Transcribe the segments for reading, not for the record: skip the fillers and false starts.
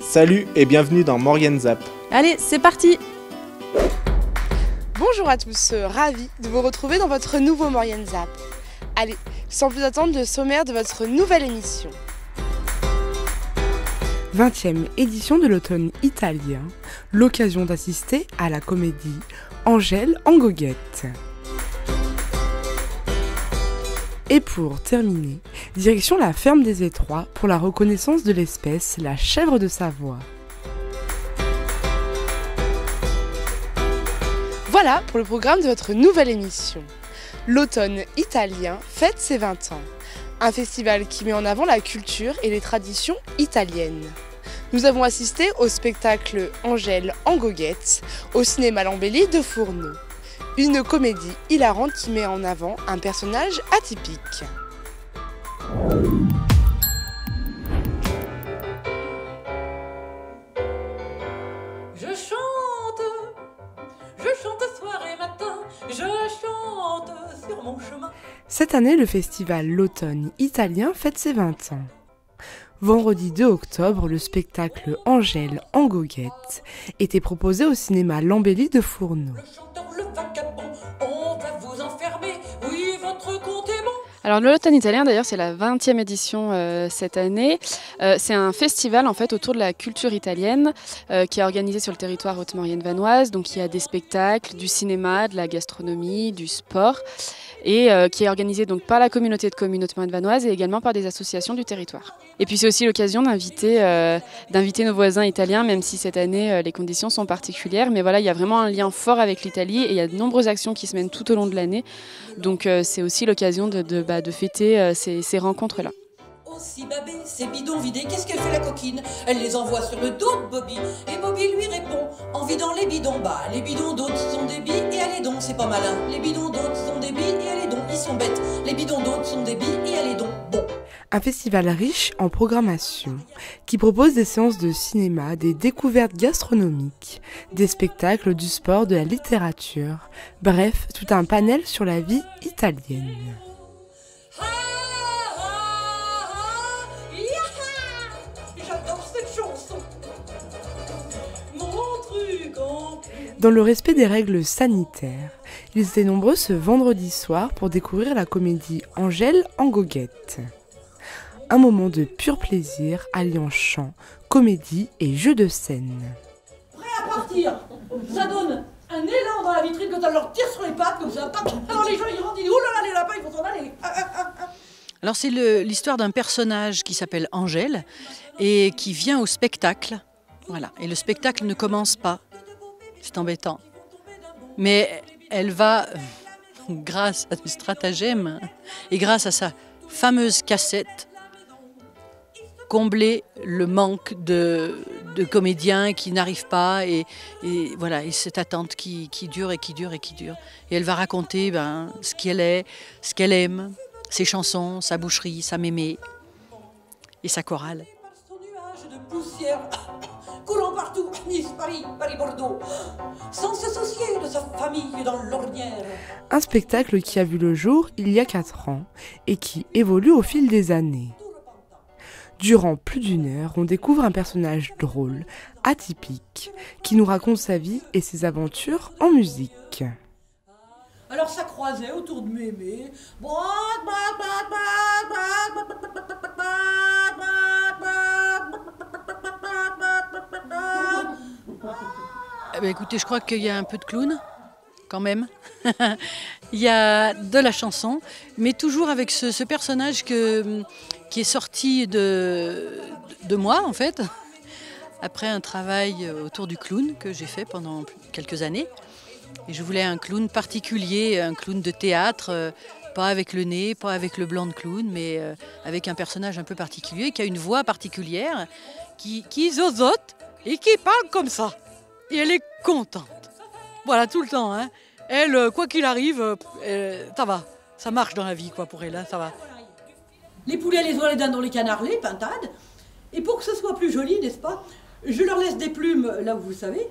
Salut et bienvenue dans Morgen Zap. Allez, c'est parti! Bonjour à tous, ravi de vous retrouver dans votre nouveau Morgen Zap. Allez, sans plus attendre, le sommaire de votre nouvelle émission. 20e édition de l'automne italien, l'occasion d'assister à la comédie Angèle en goguette. Et pour terminer, direction la ferme des Étroits pour la reconnaissance de l'espèce, la chèvre de Savoie. Voilà pour le programme de votre nouvelle émission. L'automne italien fête ses 20 ans. Un festival qui met en avant la culture et les traditions italiennes. Nous avons assisté au spectacle Angèle en goguette au cinéma Lambelli de Fourneau. Une comédie hilarante qui met en avant un personnage atypique. Je chante soir et matin, je chante sur mon chemin. Cette année, le festival L'automne italien fête ses 20 ans. Vendredi 2 octobre, le spectacle Angèle en goguette était proposé au cinéma Lambelli de Fourneau. Le chanteur, le vagabond, on va vous enfermer, oui, votre compte est bon. Alors l'automne italien d'ailleurs c'est la 20e édition cette année. C'est un festival en fait autour de la culture italienne qui est organisé sur le territoire haute-maurienne vanoise. Donc il y a des spectacles, du cinéma, de la gastronomie, du sport et qui est organisé donc par la communauté de communes haute-maurienne vanoise et également par des associations du territoire. Et puis c'est aussi l'occasion d'inviter nos voisins italiens, même si cette année les conditions sont particulières. Mais voilà, il y a vraiment un lien fort avec l'Italie et il y a de nombreuses actions qui se mènent tout au long de l'année. Donc c'est aussi l'occasion de fêter ces rencontres-là. Aussi babé, ces bidons vidés, qu'est-ce qu'elle fait la coquine? Elle les envoie sur le dos de Bobby, et Bobby lui répond, en vidant les bidons, bah les bidons d'autres sont des billes et allez donc, c'est pas malin. Les bidons d'autres sont des billes et allez donc, ils sont bêtes. Les bidons d'autres sont des billes et allez donc, bon. Un festival riche en programmation qui propose des séances de cinéma, des découvertes gastronomiques, des spectacles, du sport, de la littérature, bref, tout un panel sur la vie italienne. J'adore cette chanson. Mon truc en plus. Dans le respect des règles sanitaires, ils étaient nombreux ce vendredi soir pour découvrir la comédie Angèle en goguette. Un moment de pur plaisir alliant chant, comédie et jeu de scène. Prêt à partir. Ça donne un élan dans la vitrine quand on leur tire sur les pattes comme ça. Alors les gens ils rentrent, ils disent oh là là les lapins ils vont s'en aller. Alors c'est l'histoire d'un personnage qui s'appelle Angèle et qui vient au spectacle. Voilà. Et le spectacle ne commence pas. C'est embêtant. Mais elle va, grâce à des stratagèmes et grâce à sa fameuse cassette, combler le manque de comédiens qui n'arrivent pas et voilà, et cette attente qui dure et qui dure et qui dure. Et elle va raconter ce qu'elle est, ce qu'elle aime, ses chansons, sa boucherie, sa mémé et sa chorale. Son nuage de poussière coulant partout, Nice, Paris, Bordeaux, sans se soucier de sa famille dans l'ornière. Un spectacle qui a vu le jour il y a 4 ans et qui évolue au fil des années. Durant plus d'1 heure, on découvre un personnage drôle, atypique, qui nous raconte sa vie et ses aventures en musique. Alors ça croisait autour de mémé. Écoutez, je crois qu'il y a un peu de clown, quand même. Il y a de la chanson, mais toujours avec ce personnage qui est sorti de moi, en fait, après un travail autour du clown que j'ai fait pendant quelques années. Et je voulais un clown particulier, un clown de théâtre, pas avec le nez, pas avec le blanc de clown, mais avec un personnage un peu particulier, qui a une voix particulière, qui zozote et qui parle comme ça. Et elle est contente. Voilà, tout le temps. Hein. Elle, quoi qu'il arrive, ça va. Ça marche dans la vie, quoi, pour elle, hein, ça va. Les poulets, les oies, les dindons, les canards, les pintades. Et pour que ce soit plus joli, n'est-ce pas, je leur laisse des plumes là où vous savez.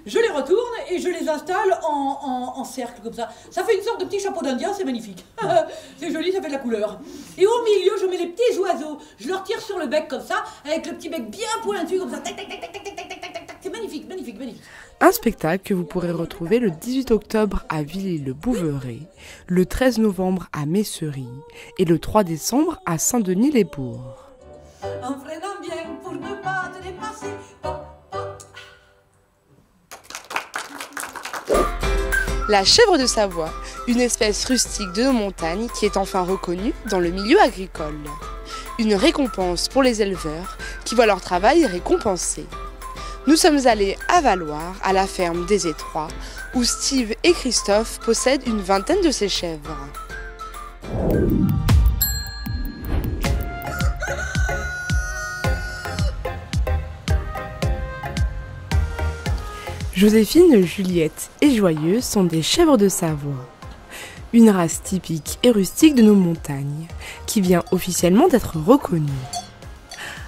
Je les retourne et je les installe en cercle comme ça. Ça fait une sorte de petit chapeau d'Indien, c'est magnifique. C'est joli, ça fait de la couleur. Et au milieu, je mets les petits oiseaux. Je leur tire sur le bec comme ça, avec le petit bec bien pointu comme ça. Tac, tac, tac, tac, tac, tac, tac, tac, tac. C'est magnifique, magnifique, magnifique. Un spectacle que vous pourrez retrouver le 18 octobre à Villy-le-Bouveret, le 13 novembre à Messery et le 3 décembre à Saint-Denis-les-Bourgs. En freinant bien pour ne pas te dépasser. La chèvre de Savoie, une espèce rustique de nos montagnes qui est enfin reconnue dans le milieu agricole. Une récompense pour les éleveurs qui voient leur travail récompensé. Nous sommes allés à Valloire, à la ferme des Étroits, où Steve et Christophe possèdent une vingtaine de ces chèvres. Joséphine, Juliette et Joyeuse sont des chèvres de Savoie. Une race typique et rustique de nos montagnes, qui vient officiellement d'être reconnue.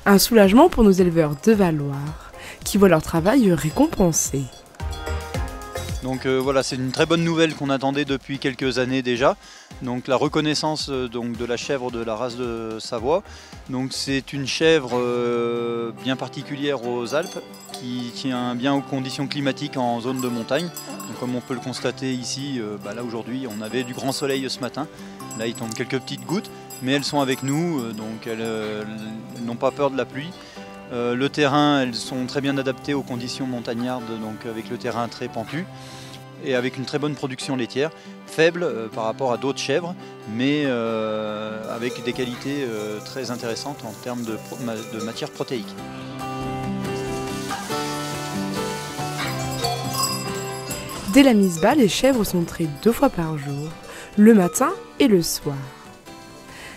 Un soulagement pour nos éleveurs de Valloire, qui voient leur travail récompensé. Donc voilà, c'est une très bonne nouvelle qu'on attendait depuis quelques années déjà. Donc la reconnaissance donc, de la chèvre de la race de Savoie. Donc c'est une chèvre bien particulière aux Alpes qui tient bien aux conditions climatiques en zone de montagne. Donc, comme on peut le constater ici, là aujourd'hui on avait du grand soleil ce matin. Là il tombe quelques petites gouttes, mais elles sont avec nous, donc elles n'ont pas peur de la pluie. Le terrain, elles sont très bien adaptées aux conditions montagnardes, donc avec le terrain très pentu et avec une très bonne production laitière, faible par rapport à d'autres chèvres, mais avec des qualités très intéressantes en termes de matière protéique. Dès la mise bas, les chèvres sont traitées 2 fois par jour, le matin et le soir.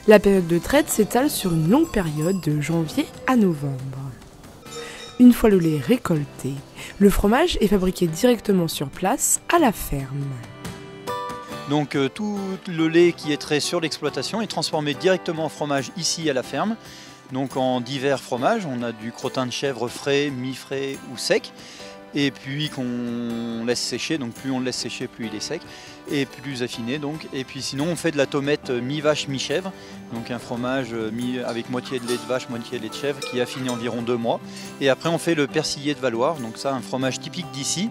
La période de traite s'étale sur une longue période de janvier à novembre. Une fois le lait récolté, le fromage est fabriqué directement sur place à la ferme. Donc tout le lait qui est trait sur l'exploitation est transformé directement en fromage ici à la ferme. Donc en divers fromages, on a du crottin de chèvre frais, mi-frais ou sec. Et puis qu'on laisse sécher, donc plus on le laisse sécher, plus il est sec et plus affiné donc. Et puis sinon on fait de la tomette mi-vache, mi-chèvre, donc un fromage avec moitié de lait de vache, moitié de lait de chèvre qui est affiné environ 2 mois. Et après on fait le persillé de Valloire, donc ça un fromage typique d'ici,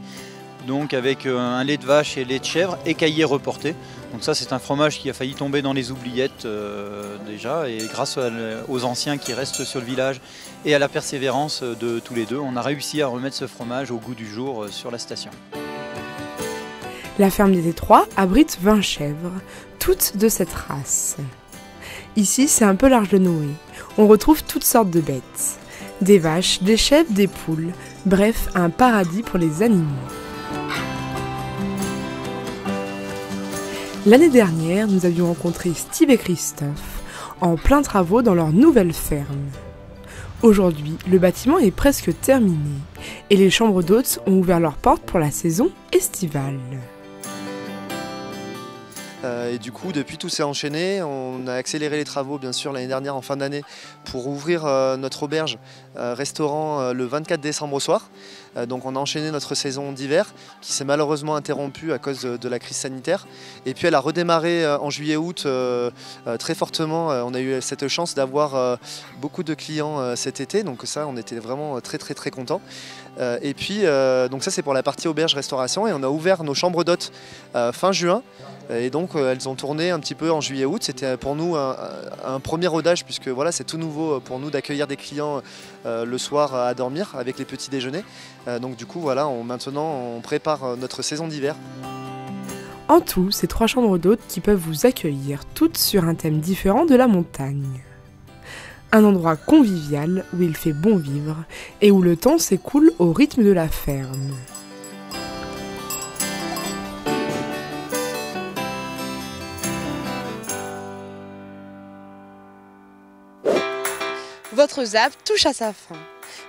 donc avec un lait de vache et lait de chèvre écaillé reporté. Donc ça c'est un fromage qui a failli tomber dans les oubliettes déjà, et grâce aux anciens qui restent sur le village et à la persévérance de tous les deux, on a réussi à remettre ce fromage au goût du jour sur la station. La ferme des Étroits abrite 20 chèvres, toutes de cette race. Ici c'est un peu l'Arche de Noé, on retrouve toutes sortes de bêtes. Des vaches, des chèvres, des poules, bref un paradis pour les animaux. L'année dernière, nous avions rencontré Steve et Christophe en plein travaux dans leur nouvelle ferme. Aujourd'hui, le bâtiment est presque terminé et les chambres d'hôtes ont ouvert leurs portes pour la saison estivale. Et du coup, depuis tout s'est enchaîné, on a accéléré les travaux bien sûr l'année dernière en fin d'année pour ouvrir notre auberge restaurant le 24 décembre au soir. Donc on a enchaîné notre saison d'hiver qui s'est malheureusement interrompue à cause de la crise sanitaire. Et puis elle a redémarré en juillet-août très fortement. On a eu cette chance d'avoir beaucoup de clients cet été, donc ça on était vraiment très contents. Et puis donc ça c'est pour la partie auberge-restauration et on a ouvert nos chambres d'hôtes fin juin. Et donc elles ont tourné un petit peu en juillet-août. C'était pour nous un premier rodage puisque voilà, c'est tout nouveau pour nous d'accueillir des clients le soir à dormir avec les petits déjeuners. Donc du coup voilà, maintenant on prépare notre saison d'hiver. En tout, c'est 3 chambres d'hôtes qui peuvent vous accueillir toutes sur un thème différent de la montagne. Un endroit convivial où il fait bon vivre et où le temps s'écoule au rythme de la ferme. Votre zap touche à sa fin.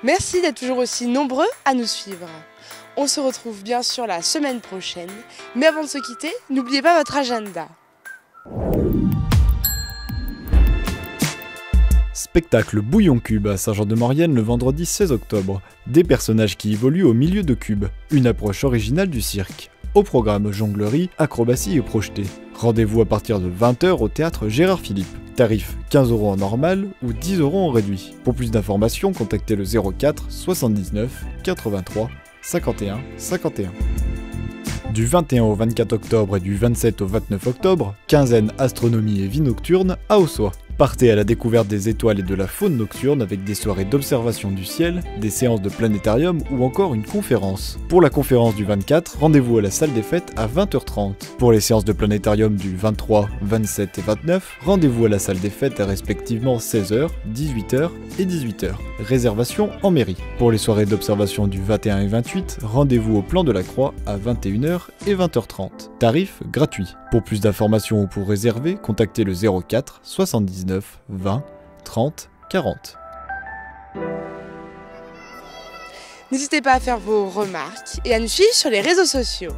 Merci d'être toujours aussi nombreux à nous suivre. On se retrouve bien sûr la semaine prochaine, mais avant de se quitter, n'oubliez pas votre agenda. Spectacle Bouillon Cube à Saint-Jean-de-Maurienne le vendredi 16 octobre. Des personnages qui évoluent au milieu de cubes. Une approche originale du cirque. Au programme jonglerie, acrobatie et projeté. Rendez-vous à partir de 20h au théâtre Gérard Philippe. Tarif 15 € en normal ou 10 € en réduit. Pour plus d'informations, contactez le 04 79 83 51 51. Du 21 au 24 octobre et du 27 au 29 octobre, quinzaine astronomie et vie nocturne à Ossois. Partez à la découverte des étoiles et de la faune nocturne avec des soirées d'observation du ciel, des séances de planétarium ou encore une conférence. Pour la conférence du 24, rendez-vous à la salle des fêtes à 20h30. Pour les séances de planétarium du 23, 27 et 29, rendez-vous à la salle des fêtes à respectivement 16h, 18h et 18h. Réservation en mairie. Pour les soirées d'observation du 21 et 28, rendez-vous au Plan de la Croix à 21h et 20h30. Tarif gratuit. Pour plus d'informations ou pour réserver, contactez le 04 79 20 30 40. N'hésitez pas à faire vos remarques et à nous suivre sur les réseaux sociaux.